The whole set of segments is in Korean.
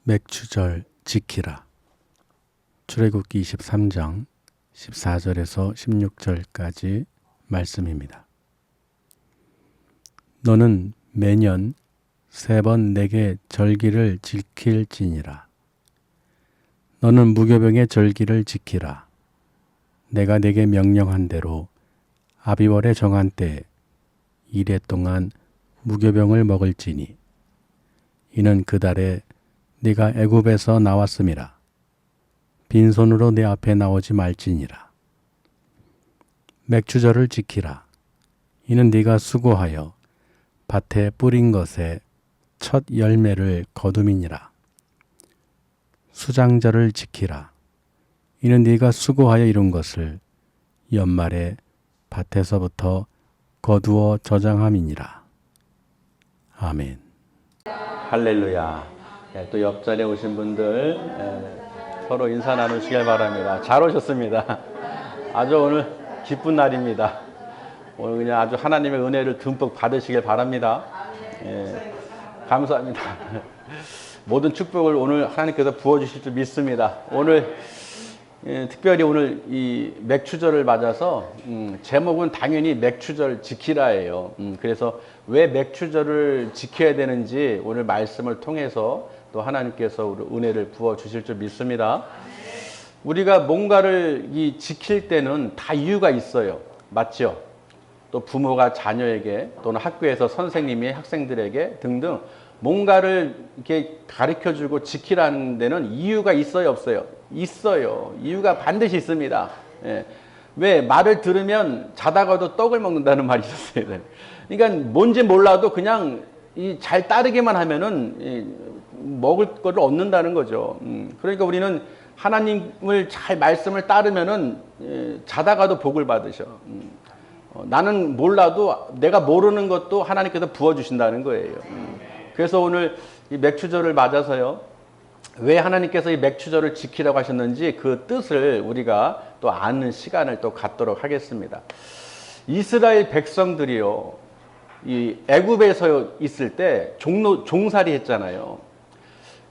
맥추절 지키라. 출애굽기 23장 14절에서 16절까지 말씀입니다. 너는 매년 3번 내게 절기를 지킬지니라. 너는 무교병의 절기를 지키라. 내가 내게 명령한 대로 아비월에 정한 때 이래 동안 무교병을 먹을지니 이는 그 달에 네가 애굽에서 나왔음이라. 빈손으로 내 앞에 나오지 말지니라. 맥추절을 지키라. 이는 네가 수고하여 밭에 뿌린 것에 첫 열매를 거둠이니라. 수장절을 지키라. 이는 네가 수고하여 이룬 것을 연말에 밭에서부터 거두어 저장함이니라. 아멘. 할렐루야. 또 옆자리에 오신 분들 서로 인사 나누시길 바랍니다. 잘 오셨습니다. 아주 오늘 기쁜 날입니다. 오늘 그냥 아주 하나님의 은혜를 듬뿍 받으시길 바랍니다. 감사합니다. 모든 축복을 오늘 하나님께서 부어주실 줄 믿습니다. 오늘 특별히 오늘 이 맥추절을 맞아서 제목은 당연히 맥추절 지키라예요. 그래서 왜 맥추절을 지켜야 되는지 오늘 말씀을 통해서 또 하나님께서 우리 은혜를 부어 주실 줄 믿습니다. 우리가 뭔가를 지킬 때는 다 이유가 있어요. 맞죠? 또 부모가 자녀에게 또는 학교에서 선생님이 학생들에게 등등 뭔가를 이렇게 가르쳐 주고 지키라는 데는 이유가 있어요, 없어요? 있어요. 이유가 반드시 있습니다. 왜? 말을 들으면 자다가도 떡을 먹는다는 말이 있었어요. 그러니까 뭔지 몰라도 그냥 잘 따르기만 하면은 먹을 거를 얻는다는 거죠. 그러니까 우리는 하나님을 잘 말씀을 따르면은 자다가도 복을 받으셔. 나는 몰라도 내가 모르는 것도 하나님께서 부어주신다는 거예요. 그래서 오늘 이 맥추절을 맞아서요. 왜 하나님께서 이 맥추절을 지키라고 하셨는지 그 뜻을 우리가 또 아는 시간을 또 갖도록 하겠습니다. 이스라엘 백성들이요. 이 애굽에서 있을 때 종살이 했잖아요.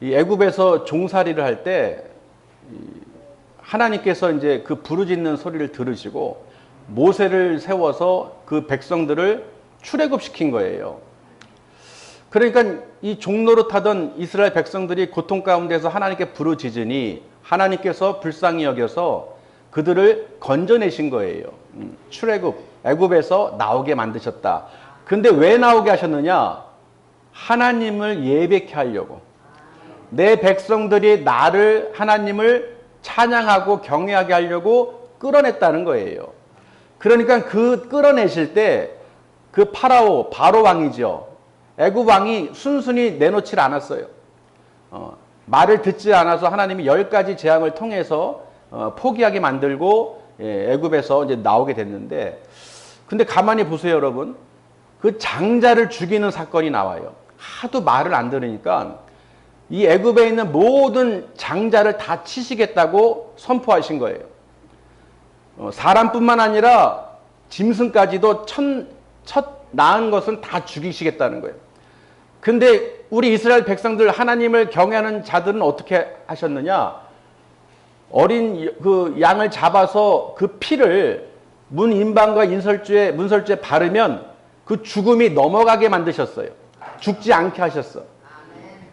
이 애굽에서 종살이를 할 때 하나님께서 이제 그 부르짖는 소리를 들으시고 모세를 세워서 그 백성들을 출애굽시킨 거예요. 그러니까 이 종로로 타던 이스라엘 백성들이 고통 가운데서 하나님께 부르짖으니 하나님께서 불쌍히 여겨서 그들을 건져내신 거예요. 출애굽, 애굽에서 나오게 만드셨다. 근데 왜 나오게 하셨느냐? 하나님을 예배케 하려고. 내 백성들이 나를 하나님을 찬양하고 경외하게 하려고 끌어냈다는 거예요. 그러니까 그 끌어내실 때 그 바로 왕이죠. 애굽 왕이 순순히 내놓질 않았어요. 말을 듣지 않아서 하나님이 10가지 재앙을 통해서 포기하게 만들고 애굽에서 이제 나오게 됐는데, 근데 가만히 보세요, 여러분. 그 장자를 죽이는 사건이 나와요. 하도 말을 안 들으니까 이 애굽에 있는 모든 장자를 다 치시겠다고 선포하신 거예요. 사람뿐만 아니라 짐승까지도 첫 낳은 것은 다 죽이시겠다는 거예요. 근데 우리 이스라엘 백성들 하나님을 경외하는 자들은 어떻게 하셨느냐? 어린 그 양을 잡아서 그 피를 문인방과 문설주에 바르면 그 죽음이 넘어가게 만드셨어요. 죽지 않게 하셨어.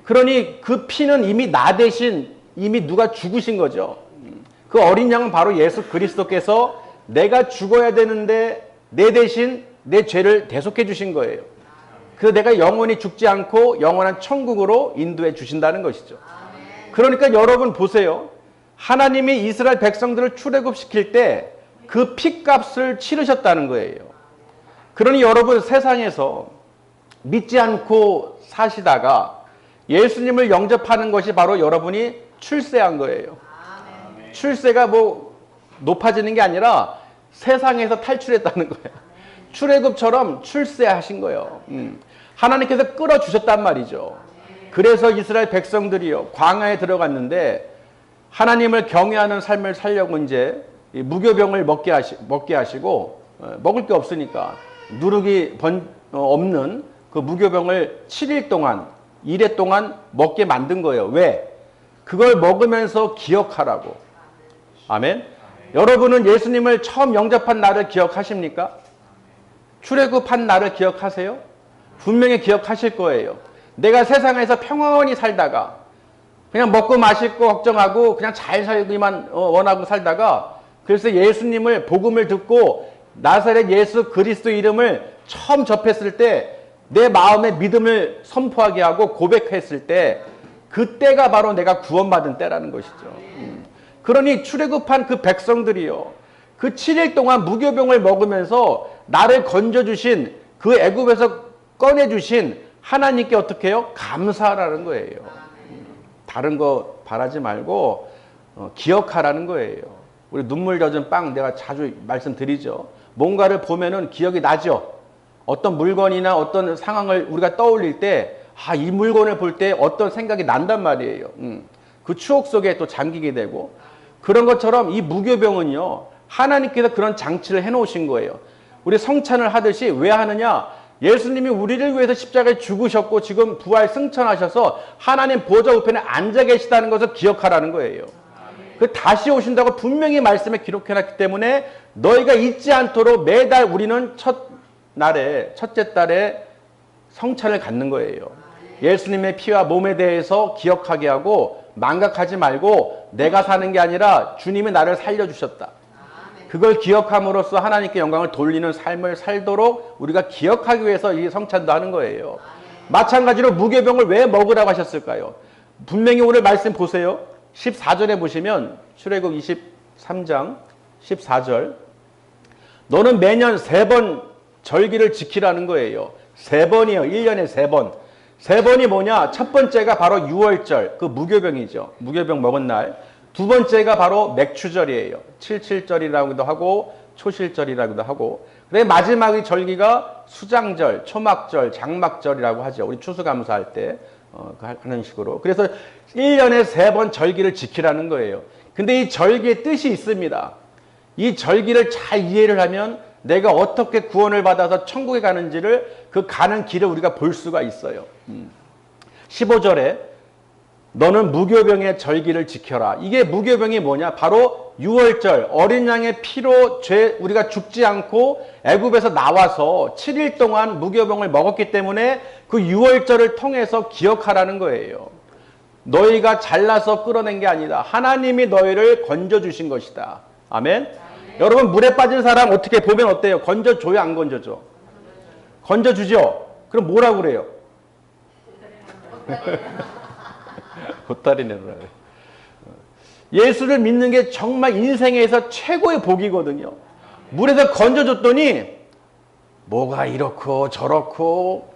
그러니 그 피는 이미 나 대신 이미 누가 죽으신 거죠. 그 어린 양은 바로 예수 그리스도께서 내가 죽어야 되는데 내 대신 내 죄를 대속해 주신 거예요. 그래서 내가 영원히 죽지 않고 영원한 천국으로 인도해 주신다는 것이죠. 그러니까 여러분 보세요. 하나님이 이스라엘 백성들을 출애굽시킬 때 그 피값을 치르셨다는 거예요. 그러니 여러분 세상에서 믿지 않고 사시다가 예수님을 영접하는 것이 바로 여러분이 출세한 거예요. 출세가 뭐 높아지는 게 아니라 세상에서 탈출했다는 거예요. 출애굽처럼 출세하신 거예요. 하나님께서 끌어주셨단 말이죠. 그래서 이스라엘 백성들이요 광야에 들어갔는데 하나님을 경외하는 삶을 살려고 이제 무교병을 먹게 하시고 먹을 게 없으니까 누룩이 없는 그 무교병을 7일 동안 이래 동안 먹게 만든 거예요. 왜? 그걸 먹으면서 기억하라고. 아멘. 여러분은 예수님을 처음 영접한 날을 기억하십니까? 출애굽한 날을 기억하세요? 분명히 기억하실 거예요. 내가 세상에서 평온히 살다가 그냥 먹고 마시고 걱정하고 그냥 잘 살기만 원하고 살다가 그래서 예수님을 복음을 듣고 나사렛 예수 그리스도 이름을 처음 접했을 때 내 마음에 믿음을 선포하게 하고 고백했을 때 그때가 바로 내가 구원받은 때라는 것이죠. 그러니 출애굽한 그 백성들이요, 그 7일 동안 무교병을 먹으면서 나를 건져주신 그 애굽에서 꺼내주신 하나님께 어떻게 해요? 감사하라는 거예요. 다른 거 바라지 말고 기억하라는 거예요. 우리 눈물 젖은 빵 내가 자주 말씀드리죠. 뭔가를 보면은 기억이 나죠. 어떤 물건이나 어떤 상황을 우리가 떠올릴 때 이 물건을 볼 때 어떤 생각이 난단 말이에요. 그 추억 속에 또 잠기게 되고 그런 것처럼 이 무교병은요, 하나님께서 그런 장치를 해놓으신 거예요. 우리 성찬을 하듯이 왜 하느냐? 예수님이 우리를 위해서 십자가에 죽으셨고 지금 부활 승천하셔서 하나님 보좌 우편에 앉아 계시다는 것을 기억하라는 거예요. 그 다시 오신다고 분명히 말씀에 기록해놨기 때문에 너희가 잊지 않도록 매달 우리는 첫째 달에 성찬을 갖는 거예요. 예수님의 피와 몸에 대해서 기억하게 하고 망각하지 말고 내가 사는 게 아니라 주님이 나를 살려주셨다. 그걸 기억함으로써 하나님께 영광을 돌리는 삶을 살도록 우리가 기억하기 위해서 이 성찬도 하는 거예요. 마찬가지로 무교병을 왜 먹으라고 하셨을까요? 분명히 오늘 말씀 보세요. 14절에 보시면 출애굽 23장 14절 너는 매년 3번 절기를 지키라는 거예요. 3번이에요. 1년에 3번. 3번이 뭐냐? 첫 번째가 바로 6월절, 그 무교병이죠. 무교병 먹은 날. 두 번째가 바로 맥추절이에요. 77절이라고도 하고 초실절이라고도 하고. 그다음에 마지막의 절기가 수장절, 초막절, 장막절이라고 하죠. 우리 추수감사할 때 하는 식으로. 그래서 1년에 3번 절기를 지키라는 거예요. 근데 이 절기의 뜻이 있습니다. 이 절기를 잘 이해를 하면 내가 어떻게 구원을 받아서 천국에 가는지를 그 가는 길을 우리가 볼 수가 있어요. 15절에 너는 무교병의 절기를 지켜라. 이게 무교병이 뭐냐? 바로 6월절 어린 양의 피로 우리가 죽지 않고 애굽에서 나와서 7일 동안 무교병을 먹었기 때문에 그 6월절을 통해서 기억하라는 거예요. 너희가 잘나서 끌어낸 게 아니다. 하나님이 너희를 건져주신 것이다. 아멘. 여러분 물에 빠진 사람 어떻게 보면 어때요? 건져줘요? 안 건져줘? 건져주죠? 그럼 뭐라고 그래요? 보따리 내놓으라 그래. 예수를 믿는 게 정말 인생에서 최고의 복이거든요. 물에서 건져줬더니 뭐가 이렇고 저렇고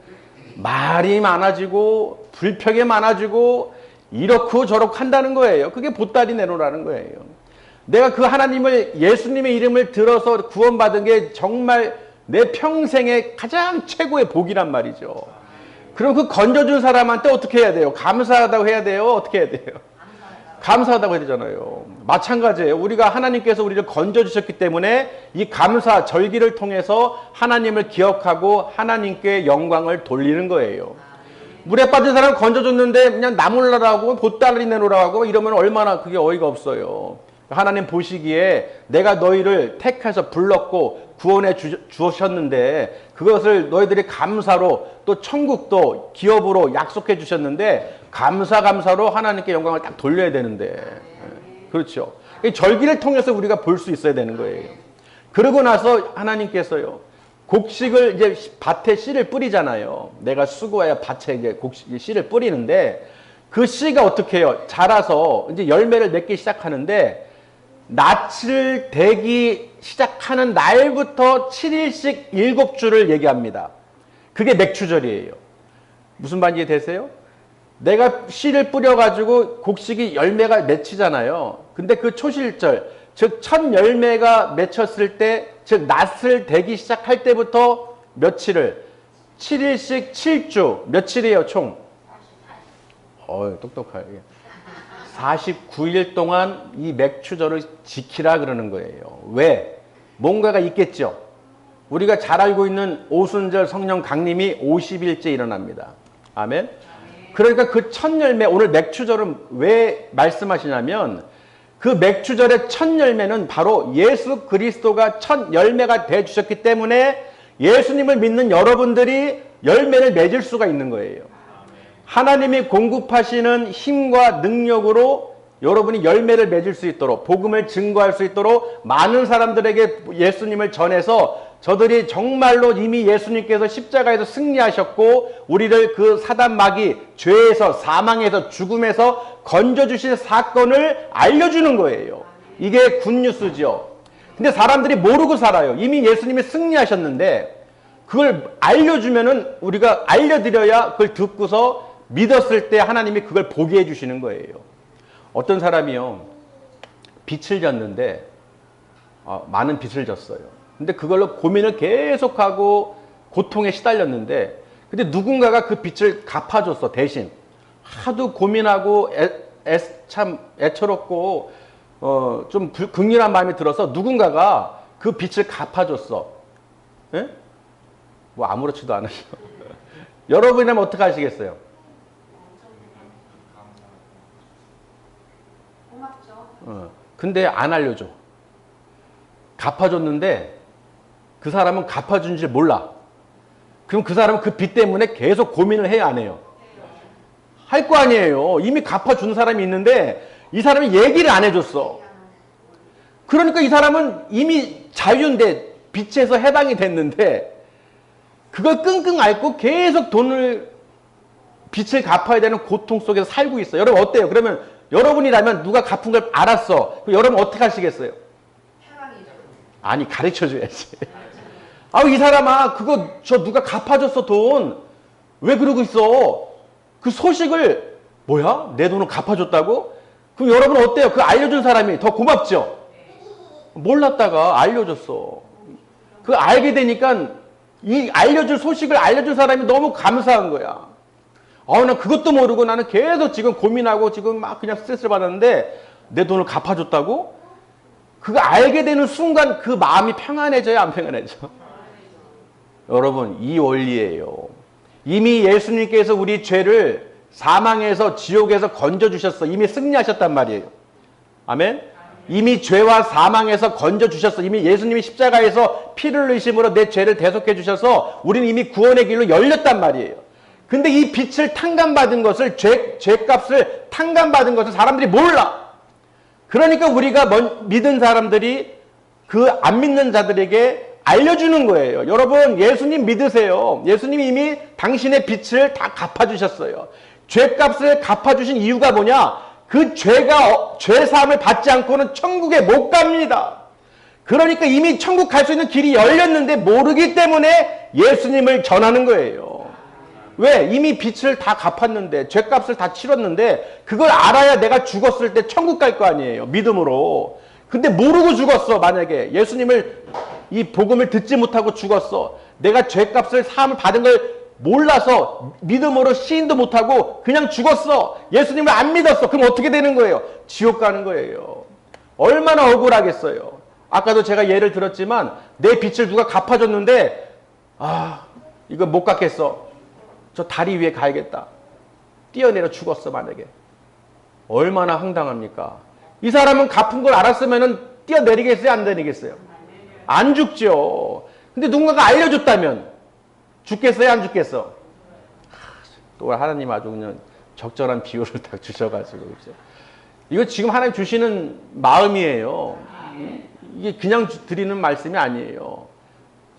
말이 많아지고 불평이 많아지고 이렇고 저렇고 한다는 거예요. 그게 보따리 내놓으라는 거예요. 내가 그 하나님을 예수님의 이름을 들어서 구원받은 게 정말 내 평생의 가장 최고의 복이란 말이죠. 그럼 그 건져준 사람한테 어떻게 해야 돼요? 감사하다고 해야 돼요? 어떻게 해야 돼요? 감사하다고 해야 되잖아요. 마찬가지예요. 우리가 하나님께서 우리를 건져주셨기 때문에 이 감사 절기를 통해서 하나님을 기억하고 하나님께 영광을 돌리는 거예요. 물에 빠진 사람 건져줬는데 그냥 나 몰라라고 보따리 내놓으라고 이러면 얼마나 그게 어이가 없어요. 하나님 보시기에 내가 너희를 택해서 불렀고 구원해 주셨는데 그것을 너희들이 감사로 또 천국도 기업으로 약속해 주셨는데 감사로 하나님께 영광을 딱 돌려야 되는데 그렇죠. 이 절기를 통해서 우리가 볼 수 있어야 되는 거예요. 그러고 나서 하나님께서요 곡식을 이제 밭에 씨를 뿌리잖아요. 내가 수고해야 밭에 이제 씨를 뿌리는데 그 씨가 어떻게 해요? 자라서 이제 열매를 맺기 시작하는데 낯을 대기 시작하는 날부터 7일씩 7주를 얘기합니다. 그게 맥추절이에요. 무슨 말인지 되세요? 내가 씨를 뿌려가지고 곡식이 열매가 맺히잖아요. 근데 그 초실절, 즉 첫 열매가 맺혔을 때, 즉 낯을 대기 시작할 때부터 며칠을 7일씩 7주 며칠이에요 총? 똑똑하게 49일 동안 이 맥추절을 지키라 그러는 거예요. 왜? 뭔가가 있겠죠. 우리가 잘 알고 있는 오순절 성령 강림이 50일째 일어납니다. 아멘. 그러니까 그 첫 열매, 오늘 맥추절은 왜 말씀하시냐면 그 맥추절의 첫 열매는 바로 예수 그리스도가 첫 열매가 돼 주셨기 때문에 예수님을 믿는 여러분들이 열매를 맺을 수가 있는 거예요. 하나님이 공급하시는 힘과 능력으로 여러분이 열매를 맺을 수 있도록, 복음을 증거할 수 있도록 많은 사람들에게 예수님을 전해서 저들이 정말로 이미 예수님께서 십자가에서 승리하셨고 우리를 그 사단 마귀, 죄에서, 사망에서, 죽음에서 건져주신 사건을 알려주는 거예요. 이게 굿뉴스죠. 근데 사람들이 모르고 살아요. 이미 예수님이 승리하셨는데 그걸 알려주면은 우리가 알려드려야 그걸 듣고서 믿었을 때 하나님이 그걸 보게 해주시는 거예요. 어떤 사람이요, 빚을 졌는데 많은 빚을 졌어요. 근데 그걸로 고민을 계속하고 고통에 시달렸는데 근데 누군가가 그 빚을 갚아줬어. 대신 하도 고민하고 참 애처롭고 좀 긍휼한 마음이 들어서 누군가가 그 빚을 갚아줬어. 예? 뭐 아무렇지도 않아요. 여러분이라면 어떻게 하시겠어요? 근데 안 알려줘. 갚아줬는데 그 사람은 갚아준 줄 몰라. 그럼 그 사람은 그 빚 때문에 계속 고민을 해야 안 해요? 할 거 아니에요. 이미 갚아준 사람이 있는데 이 사람이 얘기를 안 해줬어. 그러니까 이 사람은 이미 자유인데 빚에서 해방이 됐는데 그걸 끙끙 앓고 계속 빚을 갚아야 되는 고통 속에서 살고 있어요. 여러분 어때요? 그러면 여러분이라면 누가 갚은 걸 알았어. 그럼 여러분 어떻게 하시겠어요? 아니, 가르쳐줘야지. 이 사람아, 그거 누가 갚아줬어, 돈. 왜 그러고 있어? 그 소식을, 뭐야? 내 돈을 갚아줬다고? 그럼 여러분 어때요? 그 알려준 사람이 더 고맙죠? 몰랐다가 알려줬어. 그 알게 되니까 이 알려줄 소식을 알려준 사람이 너무 감사한 거야. 나 그것도 모르고 나는 계속 지금 고민하고 지금 막 그냥 스트레스를 받았는데 내 돈을 갚아줬다고? 그거 알게 되는 순간 그 마음이 평안해져요, 안 평안해져? 여러분, 이 원리예요. 이미 예수님께서 우리 죄를 사망에서 지옥에서 건져주셨어. 이미 승리하셨단 말이에요. 아멘? 이미 죄와 사망에서 건져주셨어. 이미 예수님이 십자가에서 피를 흘리심으로 내 죄를 대속해 주셔서 우리는 이미 구원의 길로 열렸단 말이에요. 근데 이 빛을 탕감받은 것을, 죄값을 탕감받은 것을 사람들이 몰라. 그러니까 우리가 믿은 사람들이 그 안 믿는 자들에게 알려주는 거예요. 여러분, 예수님 믿으세요. 예수님이 이미 당신의 빚을 다 갚아주셨어요. 죄값을 갚아주신 이유가 뭐냐? 그 죄 사함을 받지 않고는 천국에 못 갑니다. 그러니까 이미 천국 갈 수 있는 길이 열렸는데 모르기 때문에 예수님을 전하는 거예요. 왜? 이미 빚을 다 갚았는데, 죄값을 다 치렀는데, 그걸 알아야 내가 죽었을 때 천국 갈 거 아니에요. 믿음으로. 근데 모르고 죽었어, 만약에. 예수님을, 이 복음을 듣지 못하고 죽었어. 내가 죄값을 사함을 받은 걸 몰라서 믿음으로 시인도 못하고 그냥 죽었어. 예수님을 안 믿었어. 그럼 어떻게 되는 거예요? 지옥 가는 거예요. 얼마나 억울하겠어요. 아까도 제가 예를 들었지만, 내 빚을 누가 갚아줬는데, 이거 못 갚겠어. 저 다리 위에 가야겠다. 뛰어내려 죽었어, 만약에. 얼마나 황당합니까? 이 사람은 갚은 걸 알았으면 뛰어내리겠어요, 안 내리겠어요? 안 죽죠. 근데 누군가가 알려줬다면 죽겠어요, 안 죽겠어? 또 하나님 아주 그냥 적절한 비유를 딱 주셔가지고. 그렇죠? 이거 지금 하나님 주시는 마음이에요. 이게 그냥 드리는 말씀이 아니에요.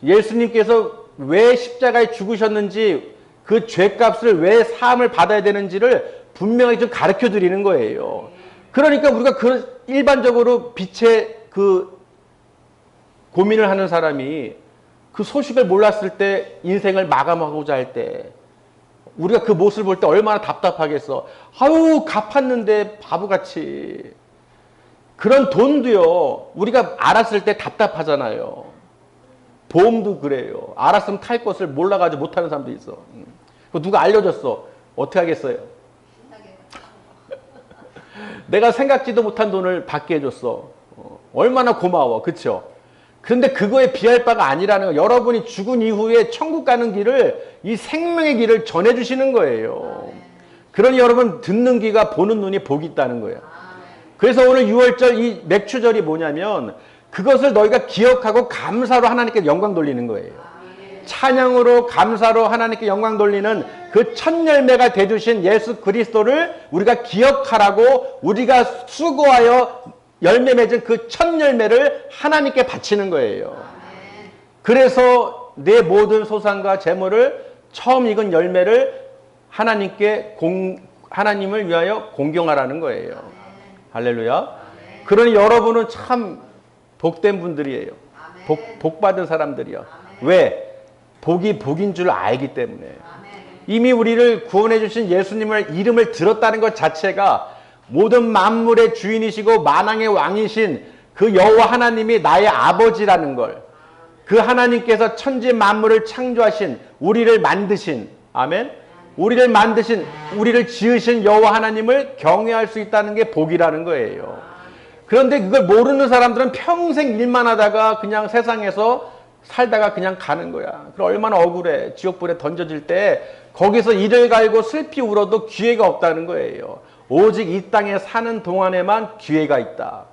예수님께서 왜 십자가에 죽으셨는지, 그 죄값을 왜 사함을 받아야 되는지를 분명히 좀 가르쳐 드리는 거예요. 그러니까 우리가 일반적으로 빛의 고민을 하는 사람이 그 소식을 몰랐을 때 인생을 마감하고자 할 때 우리가 그 모습을 볼 때 얼마나 답답하겠어. 갚았는데 바보같이. 그런 돈도요, 우리가 알았을 때 답답하잖아요. 보험도 그래요. 알았으면 탈 것을 몰라가지고 못하는 사람도 있어. 누가 알려줬어. 어떻게 하겠어요? 내가 생각지도 못한 돈을 받게 해줬어. 얼마나 고마워. 그쵸? 그런데 그거에 비할 바가 아니라는 거. 여러분이 죽은 이후에 천국 가는 길을, 이 생명의 길을 전해주시는 거예요. 그러니 여러분 듣는 귀가 보는 눈이 복이 있다는 거예요. 그래서 오늘 6월절 이 맥추절이 뭐냐면 그것을 너희가 기억하고 감사로 하나님께 영광 돌리는 거예요. 찬양으로 감사로 하나님께 영광 돌리는 그 첫 열매가 되주신 예수 그리스도를 우리가 기억하라고 우리가 수고하여 열매 맺은 그 첫 열매를 하나님께 바치는 거예요. 그래서 내 모든 소산과 재물을 처음 익은 열매를 하나님을 위하여 공경하라는 거예요. 할렐루야. 그러니 여러분은 참 복된 분들이에요. 복 받은 사람들이요. 왜? 복이 복인 줄 알기 때문에. 이미 우리를 구원해 주신 예수님을 이름을 들었다는 것 자체가 모든 만물의 주인이시고 만왕의 왕이신 그 여호와 하나님이 나의 아버지라는 걸, 그 하나님께서 천지 만물을 창조하신 우리를 만드신, 아멘, 우리를 만드신 우리를 지으신 여호와 하나님을 경외할 수 있다는 게 복이라는 거예요. 그런데 그걸 모르는 사람들은 평생 일만 하다가 그냥 세상에서 살다가 그냥 가는 거야. 그럼 얼마나 억울해. 지옥불에 던져질 때 거기서 이를 갈고 슬피 울어도 기회가 없다는 거예요. 오직 이 땅에 사는 동안에만 기회가 있다.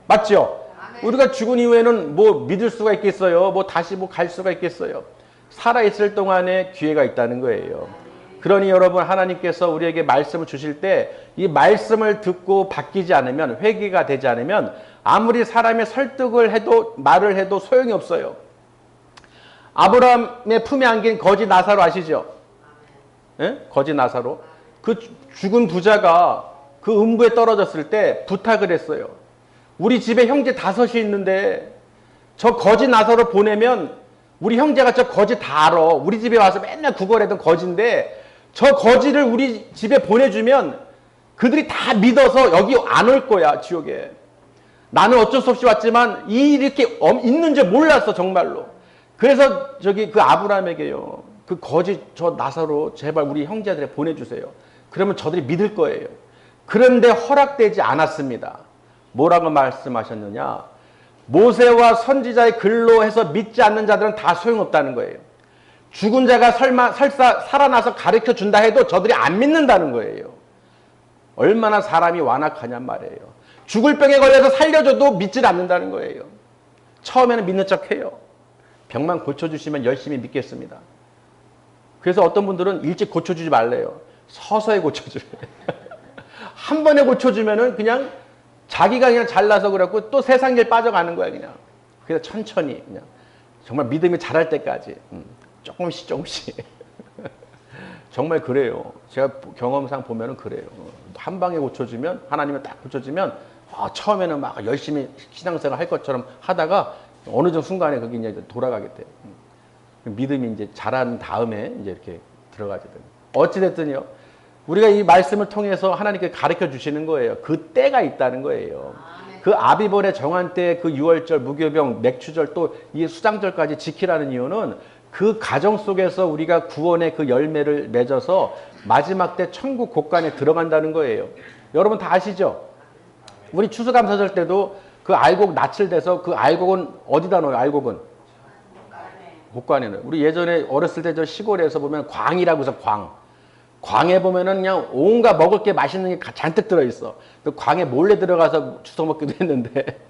맞죠? 우리가 죽은 이후에는 뭐 믿을 수가 있겠어요? 뭐 다시 뭐 갈 수가 있겠어요? 살아있을 동안에 기회가 있다는 거예요. 그러니 여러분, 하나님께서 우리에게 말씀을 주실 때 이 말씀을 듣고 바뀌지 않으면, 회개가 되지 않으면 아무리 사람의 설득을 해도 말을 해도 소용이 없어요. 아브라함의 품에 안긴 거지 나사로 아시죠? 예? 거지 나사로. 그 죽은 부자가 그 음부에 떨어졌을 때 부탁을 했어요. 우리 집에 형제 5이 있는데 저 거지 나사로 보내면 우리 형제가 저 거지 다 알아. 우리 집에 와서 맨날 구걸하던 거지인데 저 거지를 우리 집에 보내주면 그들이 다 믿어서 여기 안 올 거야, 지옥에. 나는 어쩔 수 없이 왔지만 이렇게 있는 줄 몰랐어, 정말로. 그래서 그 아브라함에게요, 그 거지 저 나사로 제발 우리 형제들에 보내주세요. 그러면 저들이 믿을 거예요. 그런데 허락되지 않았습니다. 뭐라고 말씀하셨느냐? 모세와 선지자의 글로 해서 믿지 않는 자들은 다 소용없다는 거예요. 죽은 자가 설사 살아나서 가르쳐 준다 해도 저들이 안 믿는다는 거예요. 얼마나 사람이 완악하냔 말이에요. 죽을 병에 걸려서 살려줘도 믿질 않는다는 거예요. 처음에는 믿는 척해요. 병만 고쳐주시면 열심히 믿겠습니다. 그래서 어떤 분들은 일찍 고쳐주지 말래요. 서서히 고쳐줘요. 한 번에 고쳐주면은 그냥 자기가 그냥 잘나서 그래갖고 또 세상 일 빠져가는 거야, 그냥. 그래서 천천히, 그냥. 정말 믿음이 자랄 때까지. 조금씩. 정말 그래요. 제가 경험상 보면은 그래요. 한 방에 고쳐주면, 하나님은 딱 고쳐주면, 처음에는 막 열심히 신앙생활 할 것처럼 하다가 어느 정도 순간에 그게 이제 돌아가게 돼요. 믿음이 이제 자란 다음에 이제 이렇게 들어가게 돼요. 어찌됐든요. 우리가 이 말씀을 통해서 하나님께 가르쳐 주시는 거예요. 그 때가 있다는 거예요. 그 아비벌의 정한 때, 그 6월절, 무교병, 맥추절, 또 이 수장절까지 지키라는 이유는 그 가정 속에서 우리가 구원의 그 열매를 맺어서 마지막 때 천국 곳간에 들어간다는 거예요. 여러분 다 아시죠? 우리 추수감사절 때도 그 알곡 낯을 대서 그 알곡은 어디다 넣어요? 알곡은? 곳간에 넣어요. 우리 예전에 어렸을 때 저 시골에서 보면 광이라고 해서 광에 보면은 그냥 온갖 먹을 게 맛있는 게 잔뜩 들어있어. 그 광에 몰래 들어가서 주워 먹기도 했는데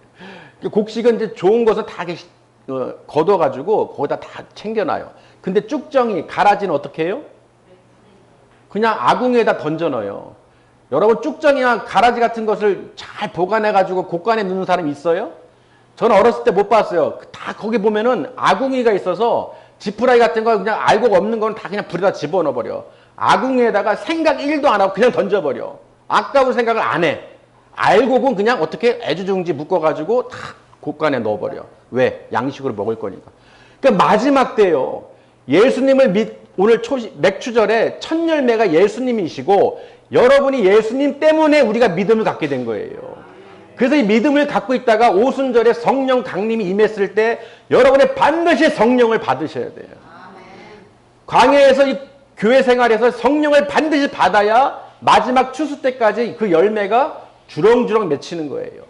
곡식은 이제 좋은 것은 다 걷어가지고 거기다 다 챙겨놔요. 근데 쭉정이, 가라지는 어떻게 해요? 그냥 아궁이에다 던져 넣어요. 여러분 쭉정이나 가라지 같은 것을 잘 보관해가지고 곳간에 넣는 사람이 있어요? 저는 어렸을 때 못 봤어요. 다 거기 보면은 아궁이가 있어서 지푸라기 같은 거 그냥 알곡 없는 건 다 그냥 불에다 집어넣어버려. 아궁이에다가 생각 1도 안 하고 그냥 던져버려. 아까운 생각을 안 해. 알곡은 그냥 어떻게 애주중지 묶어가지고 다 곳간에 넣어버려. 왜? 양식으로 먹을 거니까. 그러니까 마지막 때요. 예수님을 오늘 맥추절에 첫 열매가 예수님이시고 여러분이 예수님 때문에 우리가 믿음을 갖게 된 거예요. 그래서 이 믿음을 갖고 있다가 오순절에 성령 강림이 임했을 때 여러분이 반드시 성령을 받으셔야 돼요. 광야에서 이 교회 생활에서 성령을 반드시 받아야 마지막 추수 때까지 그 열매가 주렁주렁 맺히는 거예요.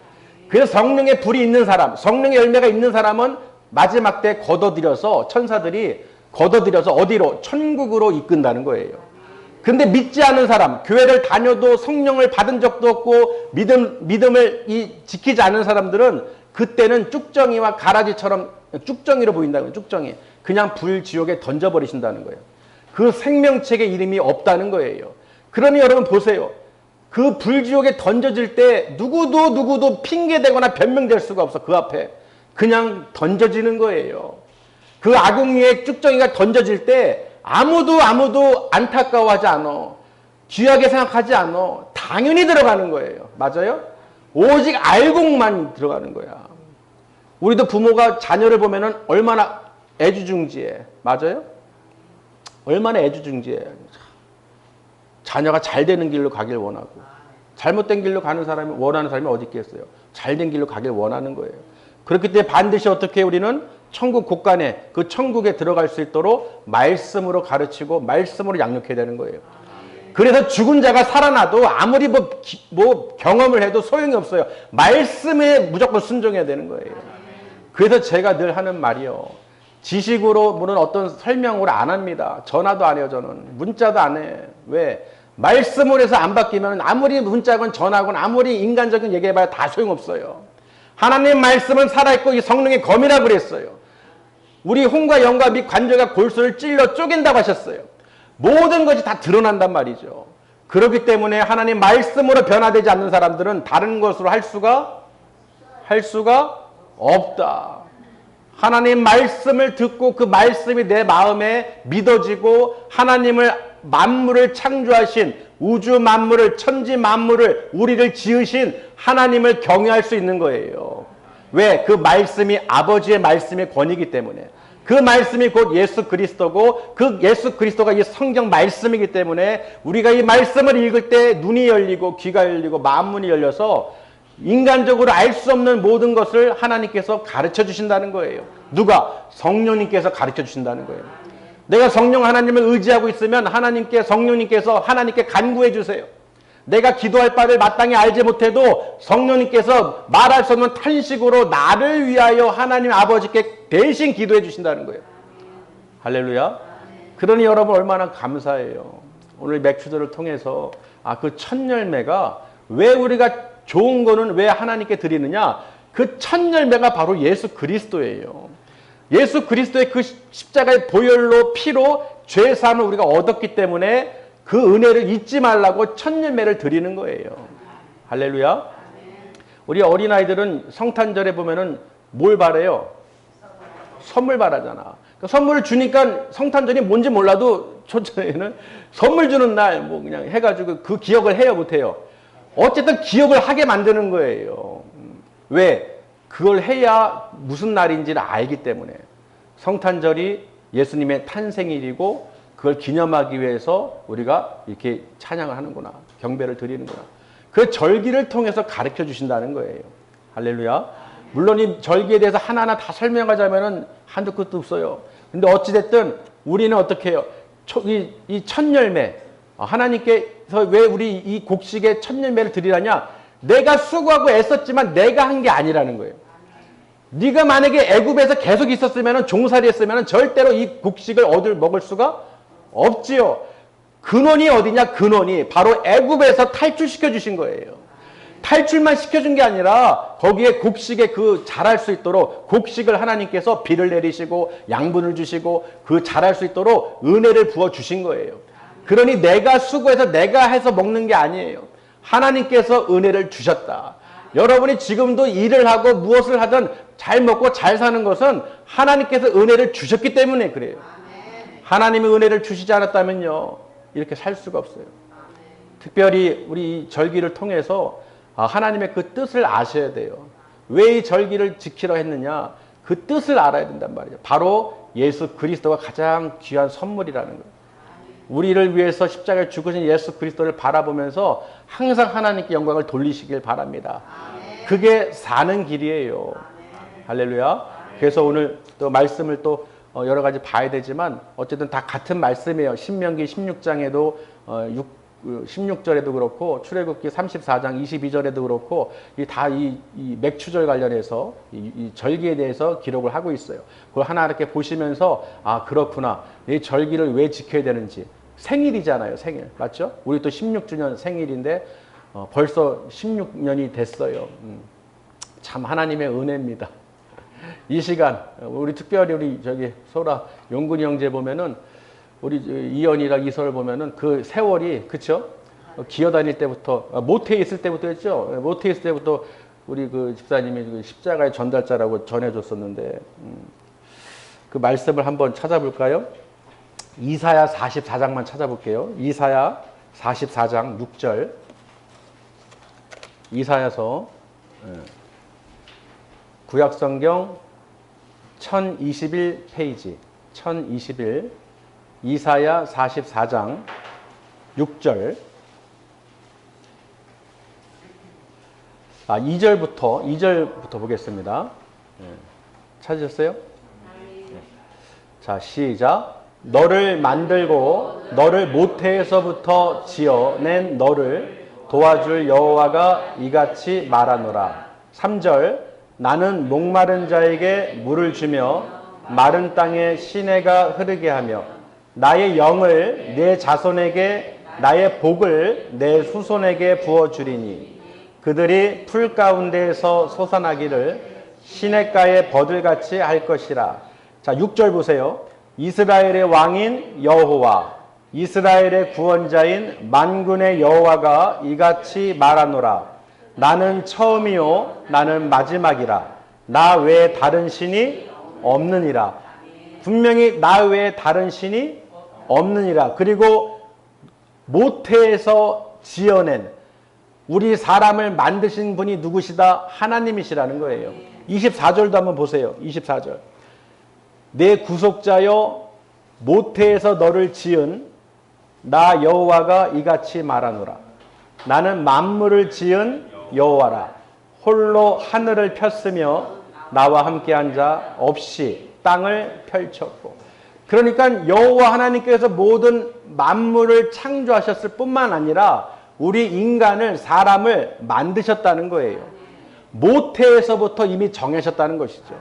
그래서 성령의 불이 있는 사람, 성령의 열매가 있는 사람은 마지막 때 걷어들여서 천사들이 걷어들여서 어디로? 천국으로 이끈다는 거예요. 근데 믿지 않은 사람, 교회를 다녀도 성령을 받은 적도 없고 믿음을 지키지 않은 사람들은 그때는 쭉정이와 가라지처럼 쭉정이로 보인다는 거예요. 쭉정이. 그냥 불지옥에 던져버리신다는 거예요. 그 생명책의 이름이 없다는 거예요. 그러니 여러분 보세요. 그 불지옥에 던져질 때 누구도 핑계대거나 변명될 수가 없어. 그 앞에. 그냥 던져지는 거예요. 그 악웅이의 쭉정이가 던져질 때 아무도 안타까워하지 않아. 귀하게 생각하지 않아. 당연히 들어가는 거예요. 맞아요? 오직 알고만 들어가는 거야. 우리도 부모가 자녀를 보면은 얼마나 애주중지해. 맞아요? 얼마나 애주중지해. 자녀가 잘 되는 길로 가길 원하고 잘못된 길로 가는 사람이 원하는 사람이 어디 있겠어요? 잘된 길로 가길 원하는 거예요. 그렇기 때문에 반드시 어떻게 우리는 천국 곳간에 그 천국에 들어갈 수 있도록 말씀으로 가르치고 말씀으로 양육해야 되는 거예요. 그래서 죽은 자가 살아나도 아무리 뭐 경험을 해도 소용이 없어요. 말씀에 무조건 순종해야 되는 거예요. 그래서 제가 늘 하는 말이요. 지식으로 물은 어떤 설명으로 안 합니다. 전화도 안 해요. 저는 문자도 안 해. 왜? 말씀으로 해서 안 바뀌면 아무리 문자건 전화건 아무리 인간적인 얘기해봐야 다 소용없어요. 하나님 말씀은 살아있고 이 성령의 검이라고 그랬어요. 우리 혼과 영과 및 관절과 골수를 찔러 쪼갠다고 하셨어요. 모든 것이 다 드러난단 말이죠. 그렇기 때문에 하나님 말씀으로 변화되지 않는 사람들은 다른 것으로 할 수가 없다. 하나님 말씀을 듣고 그 말씀이 내 마음에 믿어지고 하나님을 만물을 창조하신 우주 만물을 천지 만물을 우리를 지으신 하나님을 경외할 수 있는 거예요. 왜? 그 말씀이 아버지의 말씀의 권위이기 때문에. 그 말씀이 곧 예수 그리스도고 그 예수 그리스도가 이 성경 말씀이기 때문에 우리가 이 말씀을 읽을 때 눈이 열리고 귀가 열리고 마음문이 열려서 인간적으로 알 수 없는 모든 것을 하나님께서 가르쳐 주신다는 거예요. 누가? 성령님께서 가르쳐 주신다는 거예요. 내가 성령 하나님을 의지하고 있으면 성령님께서 하나님께 간구해 주세요. 내가 기도할 바를 마땅히 알지 못해도 성령님께서 말할 수 없는 탄식으로 나를 위하여 하나님 아버지께 대신 기도해 주신다는 거예요. 할렐루야. 그러니 여러분 얼마나 감사해요. 오늘 맥주들을 통해서 그 첫 열매가 왜 우리가 좋은 거는 왜 하나님께 드리느냐? 그 첫 열매가 바로 예수 그리스도예요. 예수 그리스도의 그 십자가의 보혈로 피로 죄 사함을 우리가 얻었기 때문에 그 은혜를 잊지 말라고 첫 열매를 드리는 거예요. 할렐루야. 우리 어린아이들은 성탄절에 보면은 뭘 바래요? 선물 바라잖아. 그러니까 선물을 주니까 성탄절이 뭔지 몰라도 초저에는 선물 주는 날 뭐 그냥 해가지고 그 기억을 해요, 못해요? 어쨌든 기억을 하게 만드는 거예요. 왜? 그걸 해야 무슨 날인지를 알기 때문에. 성탄절이 예수님의 탄생일이고 그걸 기념하기 위해서 우리가 이렇게 찬양을 하는구나. 경배를 드리는구나. 그 절기를 통해서 가르쳐 주신다는 거예요. 할렐루야. 물론 이 절기에 대해서 하나하나 다 설명하자면은 한두 끝도 없어요. 근데 어찌됐든 우리는 어떻게 해요? 이 첫 열매. 하나님께서 왜 우리 이 곡식의 첫 열매를 드리라냐? 내가 수고하고 애썼지만 내가 한 게 아니라는 거예요. 네가 만약에 애굽에서 계속 있었으면 종살이 했으면 절대로 이 곡식을 먹을 수가 없지요. 근원이 어디냐? 근원이 바로 애굽에서 탈출시켜 주신 거예요. 탈출만 시켜준 게 아니라 거기에 곡식에 그 자랄 수 있도록 곡식을 하나님께서 비를 내리시고 양분을 주시고 그 자랄 수 있도록 은혜를 부어 주신 거예요. 그러니 내가 수고해서 내가 해서 먹는 게 아니에요. 하나님께서 은혜를 주셨다. 여러분이 지금도 일을 하고 무엇을 하든 잘 먹고 잘 사는 것은 하나님께서 은혜를 주셨기 때문에 그래요. 하나님이 은혜를 주시지 않았다면요, 이렇게 살 수가 없어요. 특별히 우리 이 절기를 통해서 하나님의 그 뜻을 아셔야 돼요. 왜 이 절기를 지키려 했느냐? 그 뜻을 알아야 된단 말이에요. 바로 예수 그리스도가 가장 귀한 선물이라는 거예요. 우리를 위해서 십자가에 죽으신 예수 그리스도를 바라보면서 항상 하나님께 영광을 돌리시길 바랍니다. 그게 사는 길이에요. 할렐루야. 그래서 오늘 또 말씀을 또 여러 가지 봐야 되지만 어쨌든 다 같은 말씀이에요. 신명기 16장에도 16절에도 그렇고 출애굽기 34장 22절에도 그렇고 이 맥추절 관련해서 이 절기에 대해서 기록을 하고 있어요. 그걸 하나 이렇게 보시면서 그렇구나. 이 절기를 왜 지켜야 되는지 생일이잖아요, 생일. 맞죠? 우리 또 16주년 생일인데 벌써 16년이 됐어요. 참 하나님의 은혜입니다. 이 시간 우리 특별히 우리 저기 소라 용근이 형제 보면은 우리 이연이랑 이설을 보면은 그 세월이 그쵸? 기어다닐 때부터 모태에 있을 때부터 했죠. 모태에 있을 때부터 우리 그 집사님이 그 십자가의 전달자라고 전해줬었는데 그 말씀을 한번 찾아볼까요? 이사야 44장만 찾아볼게요. 이사야 44장 6절. 이사야서 구약성경 1021페이지 1021 이사야 44장 6절 2절부터 보겠습니다. 찾으셨어요? 자, 시작. 너를 만들고 너를 모태에서부터 지어낸 너를 도와줄 여호와가 이같이 말하노라. 3절. 나는 목마른 자에게 물을 주며 마른 땅에 시내가 흐르게 하며 나의 영을 내 자손에게 나의 복을 내 후손에게 부어주리니 그들이 풀 가운데에서 솟아나기를 시냇가의 버들같이 할 것이라. 자, 6절 보세요. 이스라엘의 왕인 여호와 이스라엘의 구원자인 만군의 여호와가 이같이 말하노라. 나는 처음이요 나는 마지막이라. 나 외에 다른 신이 없느니라. 분명히 나 외에 다른 신이 없느니라. 그리고 모태에서 지어낸 우리 사람을 만드신 분이 누구시다? 하나님이시라는 거예요. 24절도 한번 보세요. 24절. 내 구속자여 모태에서 너를 지은 나 여호와가 이같이 말하노라. 나는 만물을 지은 여호와라. 홀로 하늘을 폈으며 나와 함께한 자 없이 땅을 펼쳤고. 그러니까 여호와 하나님께서 모든 만물을 창조하셨을 뿐만 아니라 우리 인간을 사람을 만드셨다는 거예요. 모태에서부터 이미 정하셨다는 것이죠.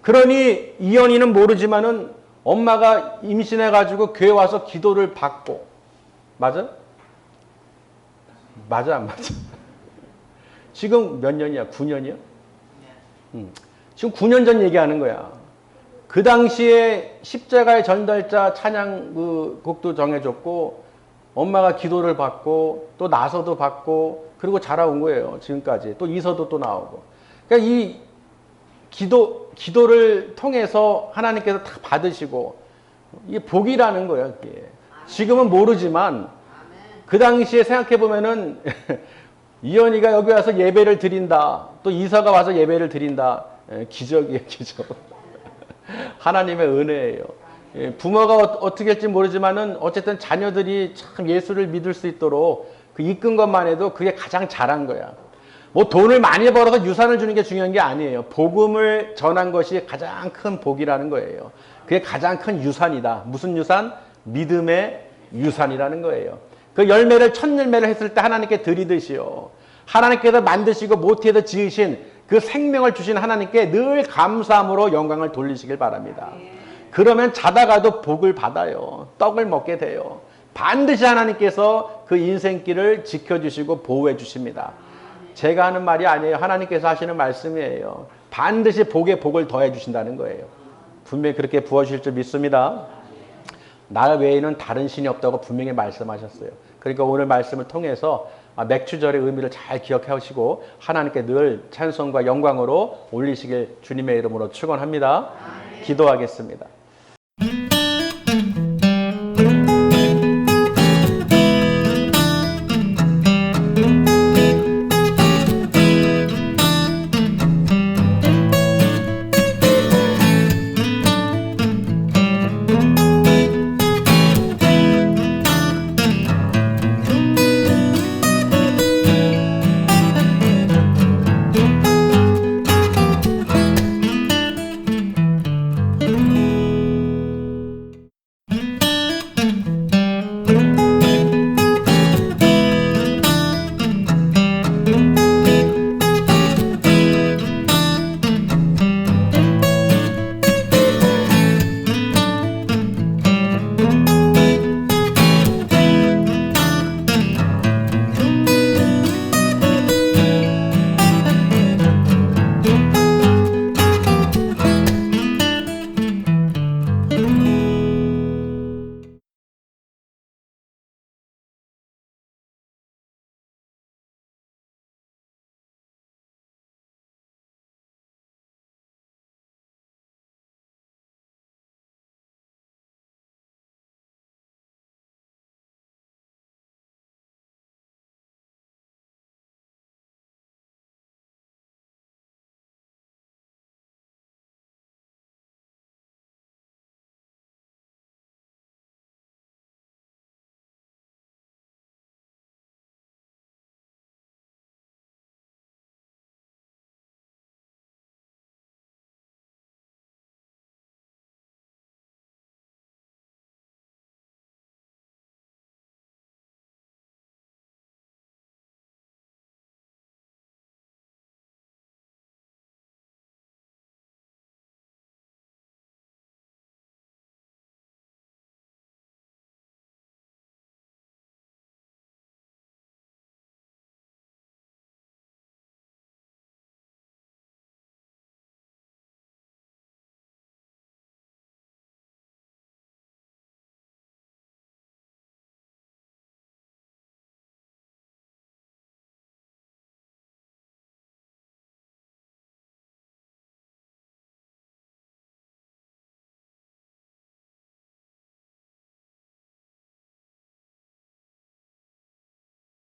그러니 이연이는 모르지만은 엄마가 임신해가지고 교회 와서 기도를 받고 맞아? 맞아 안 맞아? 지금 몇 년이야? 9년이야? 지금 9년 전 얘기하는 거야. 그 당시에 십자가의 전달자 찬양 그 곡도 정해줬고 엄마가 기도를 받고 또 나서도 받고 그리고 자라온 거예요. 지금까지. 또 이서도 또 나오고. 그러니까 이 기도를 통해서 하나님께서 다 받으시고 이게 복이라는 거예요. 이게. 지금은 모르지만 그 당시에 생각해 보면은 이현이가 여기 와서 예배를 드린다. 또 이서가 와서 예배를 드린다. 기적이에요, 기적. 하나님의 은혜예요. 부모가 어떻게 할지 모르지만은 어쨌든 자녀들이 참 예수를 믿을 수 있도록 그 이끈 것만 해도 그게 가장 잘한 거야. 뭐 돈을 많이 벌어서 유산을 주는 게 중요한 게 아니에요. 복음을 전한 것이 가장 큰 복이라는 거예요. 그게 가장 큰 유산이다. 무슨 유산? 믿음의 유산이라는 거예요. 그 열매를 첫 열매를 했을 때 하나님께 드리듯이요. 하나님께서 만드시고 모태에서 지으신 그 생명을 주신 하나님께 늘 감사함으로 영광을 돌리시길 바랍니다. 그러면 자다가도 복을 받아요. 떡을 먹게 돼요. 반드시 하나님께서 그 인생길을 지켜주시고 보호해 주십니다. 제가 하는 말이 아니에요. 하나님께서 하시는 말씀이에요. 반드시 복에 복을 더해 주신다는 거예요. 분명히 그렇게 부어주실 줄 믿습니다. 나 외에는 다른 신이 없다고 분명히 말씀하셨어요. 그러니까 오늘 말씀을 통해서 맥주절의 의미를 잘 기억하시고 하나님께 늘 찬송과 영광으로 올리시길 주님의 이름으로 축원합니다. 기도하겠습니다.